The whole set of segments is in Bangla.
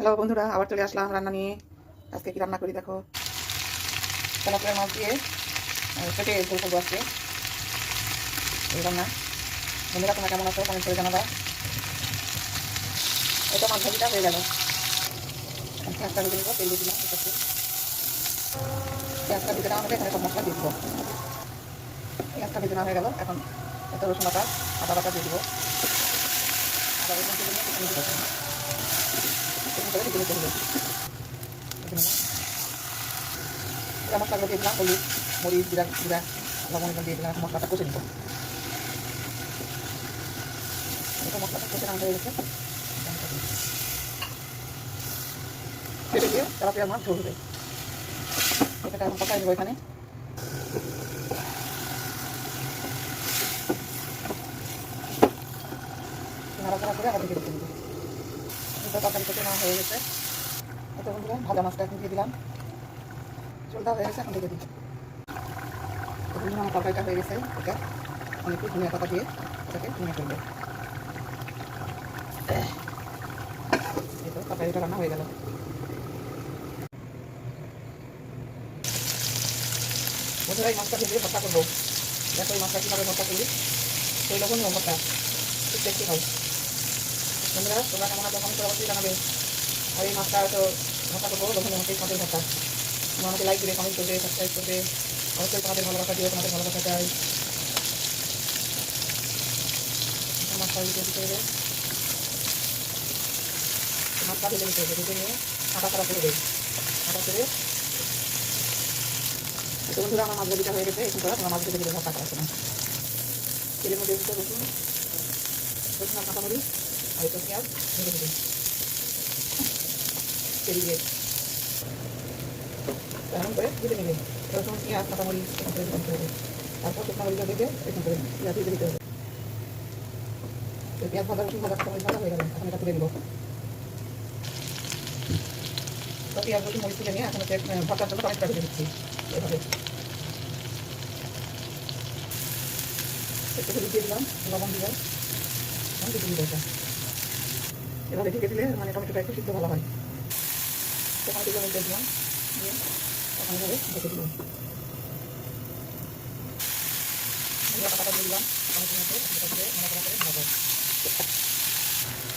হ্যালো বন্ধুরা, আবার চলে আসলাম রান্না নিয়ে। আজকে কি রান্না করি দেখো। তেলাপিয়া মাছ দিয়ে কেটে ঝোল করবো আজকে এই রান্না। বন্ধুরা তোমরা কেমন আছো কমেন্ট করে জানাবা। এটা মাছ ভাজিটা হয়ে গেল। পেঁয়াজটা ভেজে নেবো, তেল দিয়ে দিলাম। পেঁয়াজটা ভেজে নেওয়া হলে এখানে সব মশলা দিয়ে দেবো। পেঁয়াজটা ভেজে নেওয়া হয়ে গেল। এখন এত রসুন বাটা, আদা বাটা দিয়ে দেবো। আদা রসুন দিয়ে দিলে মশলাগুলো দিয়ে দিলাম। হলুদ, মরিচ, জিরা জিরা লবণ দিয়ে দিলাম। মশলাটা কষে নেব। এটা মশলাটা কষে নেওয়া হয়ে গেছে। কেটে দিয়ে তেলাপিয়া মাছ ঝোল হবে। এটা এখন কষাই নেবো। এখানে নাড়াচাড়া করে আবার ঢেকে রেখে দেবো। এটা তরকারি কষে নেওয়া হয়ে গেছে। এটা বন্ধুরা ভাজা মাছটা এখন দিয়ে দিলাম। ঝোলটা হয়ে গেছে, এখন ঢেকে দিই। আমার তরকারিটা হয়ে গেছে। এটা আমি একটু ধনিয়া পাতা দিয়ে এটাকে ভুনে করবো। এই তো তরকারিটা রান্না হয়ে গেল। বন্ধুরা এই মাছটা ভেজে ভর্তা করবো। দেখো এই মাছটা কীভাবে ভর্তা করি। সেই লবণীয় ভর্তা খুব টেস্টি হয়। বন্ধুরা তোমরা কেমন আছো কমেন্ট করে অবশ্যই জানাবে। আর এই মাছটা তো ভর্তা করবো লবণীয় মাছের মাছের ভর্তা। তোমরা আমাকে লাইক দিবে, কমেন্ট করবে, সাবস্ক্রাইব করবে। অবশ্যই তোমাদের ভালোবাসা দিও, তোমাদের ভালোবাসা চাই। মাছটা দিতে হবে, মাছটা ভেজে নিতে হবে। ভেজে নিয়ে আটা ছাড়া করে দেবে। আটা করে তো বন্ধুরা আমার মাছ ভাজিটা হয়ে গেছে। এখন তোমরা মাছ ভেজে ভেজে ভর্তা করাচ্ছ না। তেলের মধ্যে দিতে রসুন রসুন আর কাঁচামরিচ আর একটু পেঁয়াজ ভেজে দেবে। তেল দিয়ে এমন করে ভেজে নেবে। রসুন পেঁয়াজ কাঁচামরিচ এরকম করে দিতে হবে। তারপর শুকনো মরিচা দিয়ে এরকম করে পেঁয়াজ ভেজে দিতে হবে। পেঁয়াজ ভাজা রসুন ভাজা কাঁচামরিচ ভাজা হয়ে গেল। এখন এটা তুলে দেবো। তো পেঁয়াজ রসুন মরিচ তুলে নিয়ে এখন হচ্ছে ভর্তার জন্য টমেটোটা ভেজে দিচ্ছি। এভাবে একটু হলুদ দিয়ে দিলাম, লবণ দিলাম, আমি দিয়ে দিই এটা। এভাবে ঢেকে দিলে মানে টমেটোটা একটু সিদ্ধ ভালো হয়। তখন দিলাম দিয়ে দিলাম দিয়ে তখন এভাবে ঢেকে দিলাম। পাতাটা দিয়ে দিলাম টমেটোর মধ্যে দিয়ে নাড়াচাড়া করে ভাজা।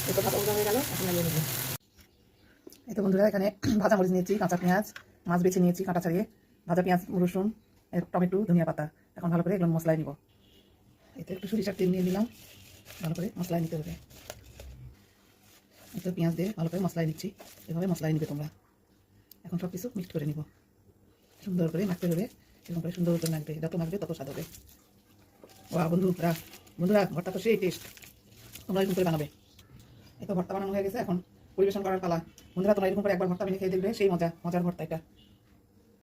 এরপর ভাজা ভাজা হয়ে গেল। এখন নামিয়ে নেব। এই তো বন্ধুরা এখানে ভাজা মরিচ নিয়েছি, কাঁচা পেঁয়াজ, মাছ বেছে নিয়েছি কাঁটা ছাড়িয়ে, ভাজা পেঁয়াজ, রসুন, টমেটো, ধনিয়া পাতা। এখন ভালো করে এগুলো মশলায় নিব। এতে একটু সরিষার তেল নিয়ে নিলাম। ভালো করে মশলায় নিতে হবে। একটু পেঁয়াজ দিয়ে ভালো করে মশলায় নিচ্ছি। এভাবে মশলায় নিবে তোমরা। এখন সব কিছু মিক্সড করে নিব। সুন্দর করে মাখতে হবে। এরকম করে সুন্দর করে মাখবে। যত মাখবে তত স্বাদ হবে। বন্ধুরা বন্ধুরা ভর্তা তো সেই টেস্ট। তোমরা এরকম করে বানাবে। এই তো ভর্তা বানানো হয়ে গেছে। এখন পরিবেশন করার পালা। বন্ধুরা তোমরা এরকম করে একবার ভর্তা বানিয়ে খেয়ে দেখবে, সেই মজার ভর্তা এটা।